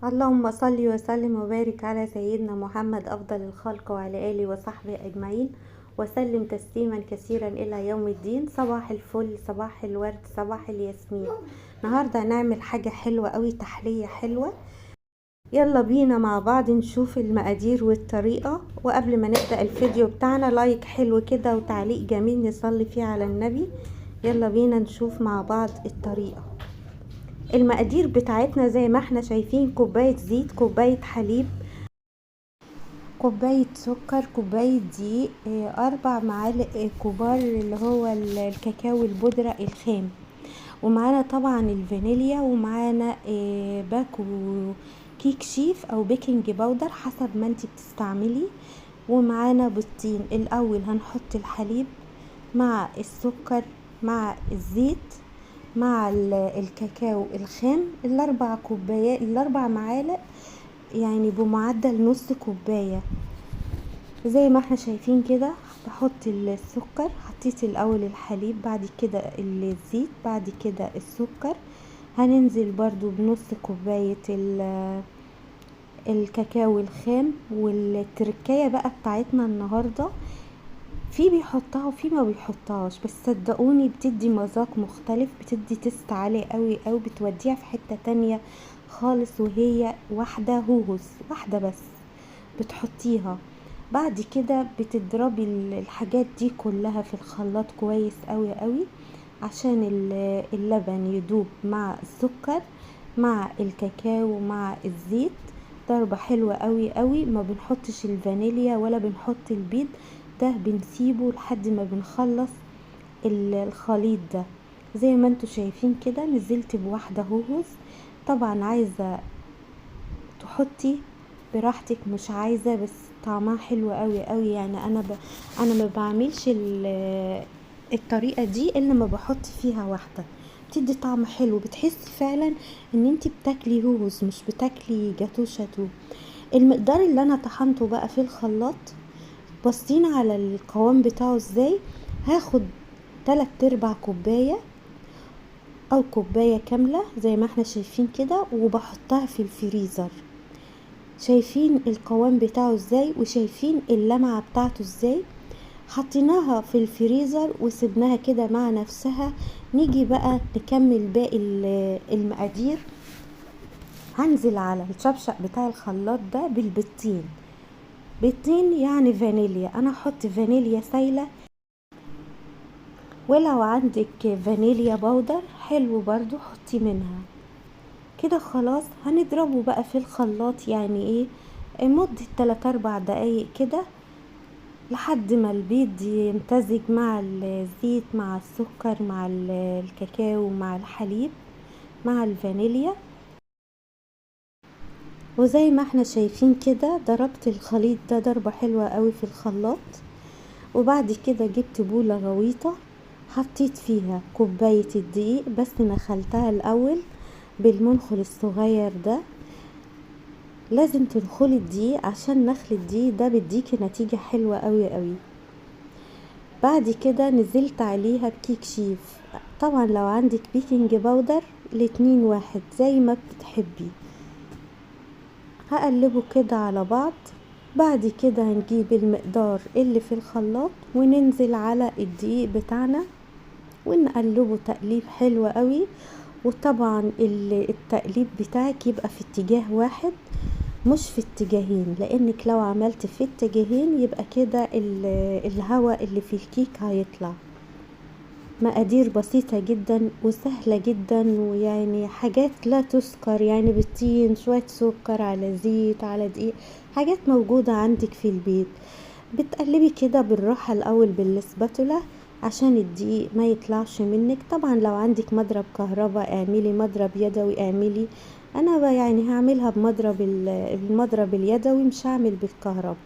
اللهم صل وسلم وبارك على سيدنا محمد أفضل الخلق وعلى آله وصحبه أجمعين وسلم تسليما كثيرا إلى يوم الدين. صباح الفل، صباح الورد، صباح الياسمين. النهاردة هنعمل حاجة حلوة قوي، تحلية حلوة. يلا بينا مع بعض نشوف المقادير والطريقة. وقبل ما نبدأ الفيديو بتاعنا لايك حلو كده وتعليق جميل نصلي فيه على النبي. يلا بينا نشوف مع بعض الطريقة. المقادير بتاعتنا زي ما احنا شايفين: كوباية زيت، كوباية حليب، كوباية سكر، كوباية دقيق، 4 معالق كبار اللي هو الكاكاو البودرة الخام، ومعانا طبعا الفانيليا، ومعانا باكو كيك شيف او بيكنج باودر حسب ما انتي بتستعملي، ومعانا بيضتين. الاول هنحط الحليب مع السكر مع الزيت مع الكاكاو الخام، الاربع معالق يعني بمعدل نص كوباية زي ما احنا شايفين كده. بحط السكر، حطيت الاول الحليب، بعد كده الزيت، بعد كده السكر. هننزل برضو بنص كوباية الكاكاو الخام. والتركية بقى بتاعتنا النهاردة، في بيحطها وفي ما بيحطهاش، بس صدقوني بتدي مذاق مختلف، بتدي تست عالي قوي او بتوديها في حتة تانية خالص. وهي واحدة بس بتحطيها. بعد كده بتضربي الحاجات دي كلها في الخلاط كويس قوي قوي عشان اللبن يدوب مع السكر مع الكاكاو مع الزيت. ضربة حلوة قوي قوي. ما بنحطش الفانيليا ولا بنحط البيض، ده بنسيبه لحد ما بنخلص الخليط ده. زي ما انتوا شايفين كده نزلت بواحدة هوز. طبعا عايزة تحطي براحتك، مش عايزة بس طعمها حلو قوي قوي. يعني انا ما بعملش الطريقة دي الا ما بحط فيها واحدة، بتدي طعم حلو، بتحسي فعلا ان انت بتاكلي هوز مش بتاكلي جاتو شاتو. المقدار اللي انا طحنته بقى في الخلاط، بصين على القوام بتاعه ازاي. هاخد 3/4 كوباية او كوباية كاملة زي ما احنا شايفين كده، وبحطها في الفريزر. شايفين القوام بتاعه ازاي وشايفين اللمعة بتاعته ازاي. حطيناها في الفريزر وسبناها كده مع نفسها. نيجي بقى نكمل باقي المقادير. هنزل على الشبشق بتاع الخلاط ده بالبيضتين. بيضتين يعني فانيليا، انا احط فانيليا سايلة، ولو عندك فانيليا باودر حلو برضو حطي منها. كده خلاص هنضربه بقى في الخلاط، يعني ايه، مدة 3-4 دقايق كده لحد ما البيض يمتزج مع الزيت مع السكر مع الكاكاو مع الحليب مع الفانيليا. وزي ما احنا شايفين كده ضربت الخليط ده ضربة حلوة قوي في الخلاط. وبعد كده جبت بولة غويطة، حطيت فيها كوباية الدقيق، بس نخلتها الاول بالمنخل الصغير ده. لازم تنخلي الدقيق عشان نخل الدقيق ده بيديكي نتيجة حلوة قوي قوي. بعد كده نزلت عليها بكيك شيف. طبعا لو عندك بيكنج باودر الاتنين واحد زي ما بتحبي. هقلبه كده على بعض. بعد كده هنجيب المقدار اللي في الخلاط وننزل على الدقيق بتاعنا ونقلبه تقليب حلو قوي. وطبعا التقليب بتاعك يبقى في اتجاه واحد مش في اتجاهين، لانك لو عملت في اتجاهين يبقى كده الهواء اللي في الكيك هيطلع. مقادير بسيطة جدا وسهلة جدا، ويعني حاجات لا تذكر، يعني بالطين شوية سكر على زيت على دقيق، حاجات موجودة عندك في البيت. بتقلبي كده بالراحة الاول بالسباتولا عشان الدقيق ما يطلعش منك. طبعا لو عندك مضرب كهرباء اعملي، مضرب يدوي اعملي. انا يعني هعملها بمضرب المضرب اليدوي، مش هعمل بالكهرباء.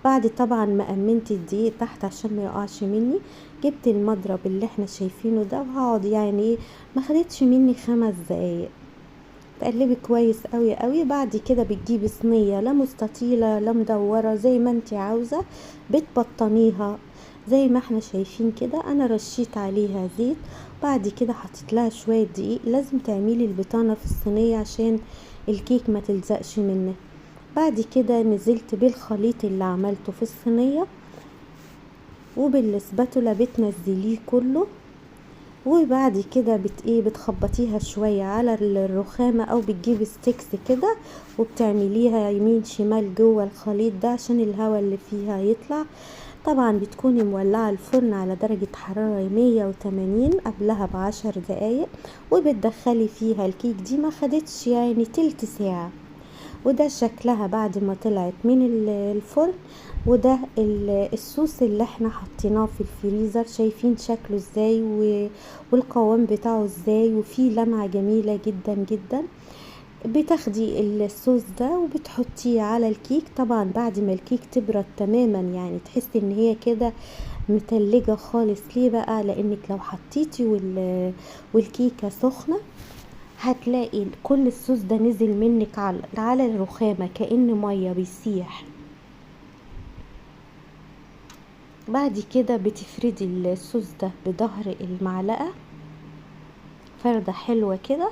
بعد طبعا ما امنت الدقيق تحت عشان ما يقعش مني، جبت المضرب اللي احنا شايفينه ده وهقعد يعني ما خدتش مني 5 دقايق. تقلبي كويس قوي قوي. بعد كده بتجيبي صينيه لا مستطيله لا مدوره زي ما انت عاوزه، بتبطنيها زي ما احنا شايفين كده. انا رشيت عليها زيت، بعد كده حطيت لها شويه دقيق. لازم تعملي البطانه في الصينيه عشان الكيك ما تلزقش منه. بعد كده نزلت بالخليط اللي عملته في الصينية، وبالسباتولا بتنزليه كله، وبعد كده بتخبطيها شوية على الرخامة، او بتجيبي ستيكس كده وبتعمليها يمين شمال جوه الخليط ده عشان الهواء اللي فيها يطلع. طبعا بتكوني مولعة الفرن على درجة حرارة 180 قبلها ب10 دقايق، وبتدخلي فيها الكيك دي ما خدتش يعني تلت ساعة. وده شكلها بعد ما طلعت من الفرن. وده الصوص اللي احنا حطيناه في الفريزر، شايفين شكله ازاي والقوام بتاعه ازاي، وفيه لمعة جميلة جدا جدا. بتاخدي الصوص ده وبتحطيه على الكيك، طبعا بعد ما الكيك تبرد تماما، يعني تحسي ان هي كده متلجة خالص. ليه بقى؟ لانك لو حطيتي والكيكة سخنة هتلاقي كل الصوص ده نزل منك على الرخامة كأن مية بيسيح. بعد كده بتفردي الصوص ده بظهر المعلقة فردة حلوة كده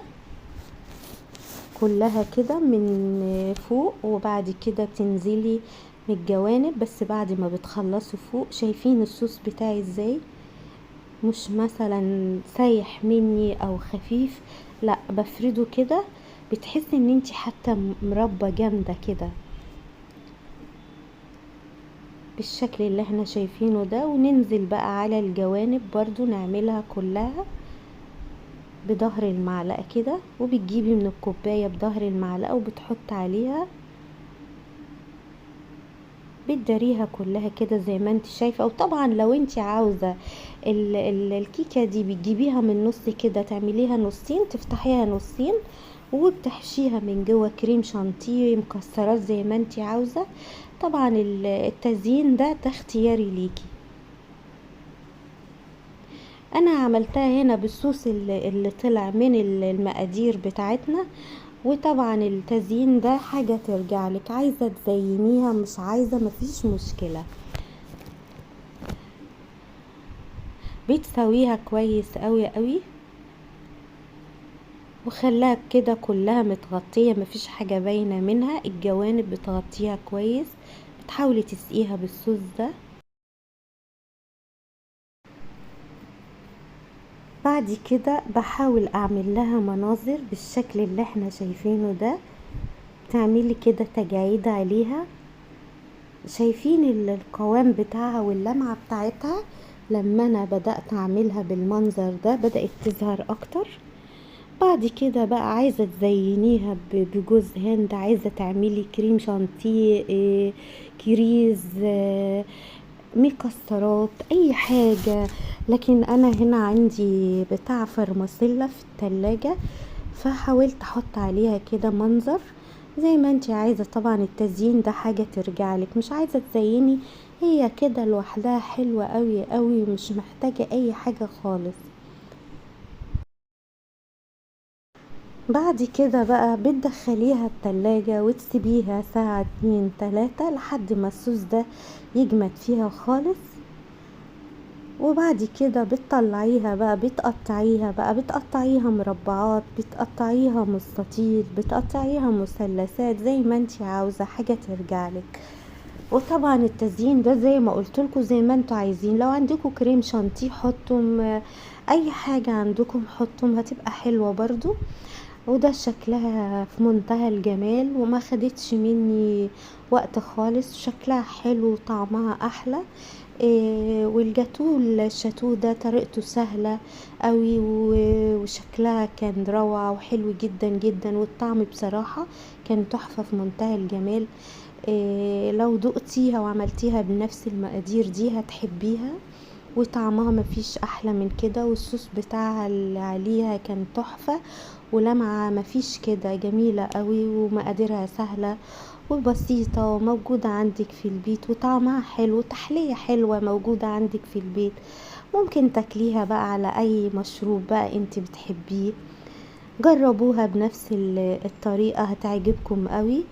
كلها كده من فوق، وبعد كده بتنزلي من الجوانب بس بعد ما بتخلصوا فوق. شايفين الصوص بتاعي ازاي؟ مش مثلا سايح مني او خفيف، لا بفرده كده بتحسي ان انتي حتى مربى جامدة كده بالشكل اللي احنا شايفينه ده. وننزل بقى على الجوانب برضو نعملها كلها بظهر المعلقة كده، وبتجيبي من الكوباية بظهر المعلقة وبتحط عليها، بتداريها كلها كده زي ما انت شايفة. او طبعا لو انت عاوزة الكيكة دي بتجيبيها من نص كده تعمليها نصين، تفتحيها نصين وبتحشيها من جوه كريم شانتيه مكسرات زي ما انت عاوزة. طبعا التزيين ده اختياري ليكي. انا عملتها هنا بالصوص اللي طلع من المقادير بتاعتنا. وطبعا التزيين ده حاجة ترجع لك، عايزة تزينيها مش عايزة مفيش مشكلة. بتسويها كويس قوي قوي وخلاها كده كلها متغطية مفيش حاجة باينة منها، الجوانب بتغطيها كويس. بتحاولي تسقيها بالصوص ده. بعد كده بحاول اعمل لها مناظر بالشكل اللي احنا شايفينه ده، تعملي كده تجاعيد عليها. شايفين القوام بتاعها واللمعة بتاعتها لما انا بدأت اعملها بالمنظر ده بدأت تظهر اكتر. بعد كده بقى عايزة تزينيها بجوز هند، عايزة تعملي كريم شانتيه، كريز، مكسرات، اي حاجة. لكن انا هنا عندي بتاع فرماسيلا في التلاجة، فحاولت احط عليها كده منظر زي ما انتي عايزة. طبعا التزيين ده حاجة ترجعلك، مش عايزة تزيني هي كده لوحدها حلوة قوي قوي، مش محتاجة اي حاجة خالص. بعد كده بقى بتدخليها التلاجة وتسيبيها ساعة 2 3 لحد ما الصوص ده يجمد فيها خالص. وبعد كده بتطلعيها بقى بتقطعيها مربعات، بتقطعيها مستطيل، بتقطعيها مثلثات زي ما انتي عاوزة، حاجة ترجعلك. وطبعا التزيين ده زي ما قلتلكوا زي ما انتوا عايزين، لو عندكم كريم شانتيه حطم، اي حاجة عندكم حطم هتبقى حلوة برضو. وده شكلها في منتهى الجمال وما خدتش مني وقت خالص، شكلها حلو وطعمها احلى. والجاتو الشاتو ده طريقته سهلة قوي وشكلها كان روعة وحلو جدا جدا، والطعم بصراحة كان تحفة في منتهى الجمال. لو دقتيها وعملتيها بنفس المقادير دي هتحبيها، وطعمها مفيش احلى من كده. والصوص بتاعها اللي عليها كان تحفة ولمعة مفيش كده، جميلة قوي ومقاديرها سهلة وبسيطة وموجودة عندك في البيت، وطعمها حلو، تحلية حلوة موجودة عندك في البيت. ممكن تاكليها بقى على اي مشروب بقى انت بتحبيه. جربوها بنفس الطريقة هتعجبكم قوي.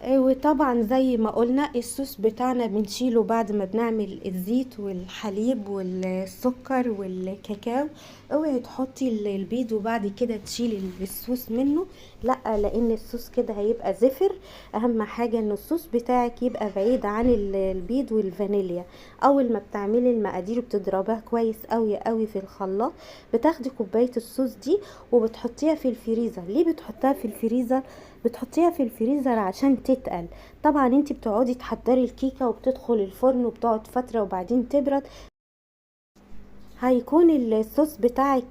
وطبعا زي ما قلنا الصوص بتاعنا بنشيله بعد ما بنعمل الزيت والحليب والسكر والكاكاو. اوعي تحطي البيض وبعد كده تشيلي الصوص منه، لا، لان الصوص كده هيبقى زفر. اهم حاجة ان الصوص بتاعك يبقى بعيد عن البيض والفانيليا. اول ما بتعملي المقادير بتضربها كويس قوي قوي في الخلاط، بتاخدي كوباية الصوص دي وبتحطيها في الفريزر. ليه بتحطها في الفريزر؟ بتحطيها في الفريزر عشان تتقل. طبعا انتي بتقعدي تحضري الكيكة وبتدخل الفرن وبتقعد فترة وبعدين تبرد، هيكون الصوص بتاعك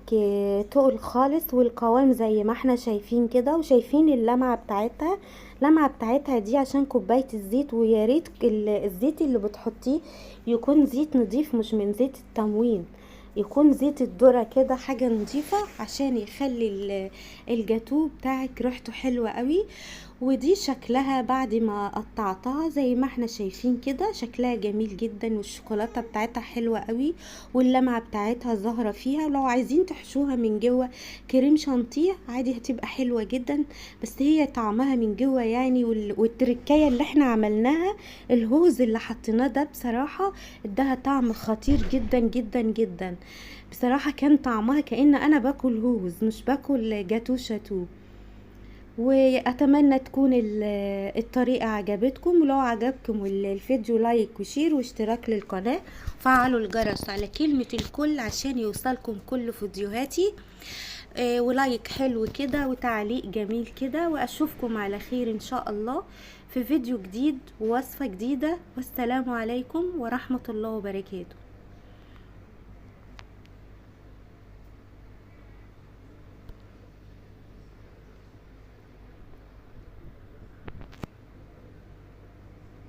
تقل خالص، والقوام زي ما احنا شايفين كده، وشايفين اللمعة بتاعتها. اللمعة بتاعتها دي عشان كوباية الزيت، ويا ريت الزيت اللي بتحطيه يكون زيت نضيف، مش من زيت التموين، يكون زيت الذرة كده، حاجة نضيفة عشان يخلي الجاتو بتاعك ريحته حلوة قوي. ودي شكلها بعد ما قطعتها زي ما احنا شايفين كده، شكلها جميل جدا، والشوكولاتة بتاعتها حلوة قوي، واللمعة بتاعتها ظاهرة فيها. ولو عايزين تحشوها من جوه كريم شانتيه عادي هتبقى حلوة جدا، بس هي طعمها من جوه يعني. والتركية اللي احنا عملناها، الهوز اللي حطيناه ده بصراحة اداها طعم خطير جدا جدا جدا. بصراحة كان طعمها كأن انا باكل هوز مش باكل جاتو شاتو. واتمنى تكون الطريقة عجبتكم، ولو عجبكم الفيديو لايك وشير واشتراك للقناة، فعلوا الجرس على كلمة الكل عشان يوصلكم كل فيديوهاتي. ولايك حلو كده وتعليق جميل كده، واشوفكم على خير ان شاء الله في فيديو جديد ووصفة جديدة. والسلام عليكم ورحمة الله وبركاته.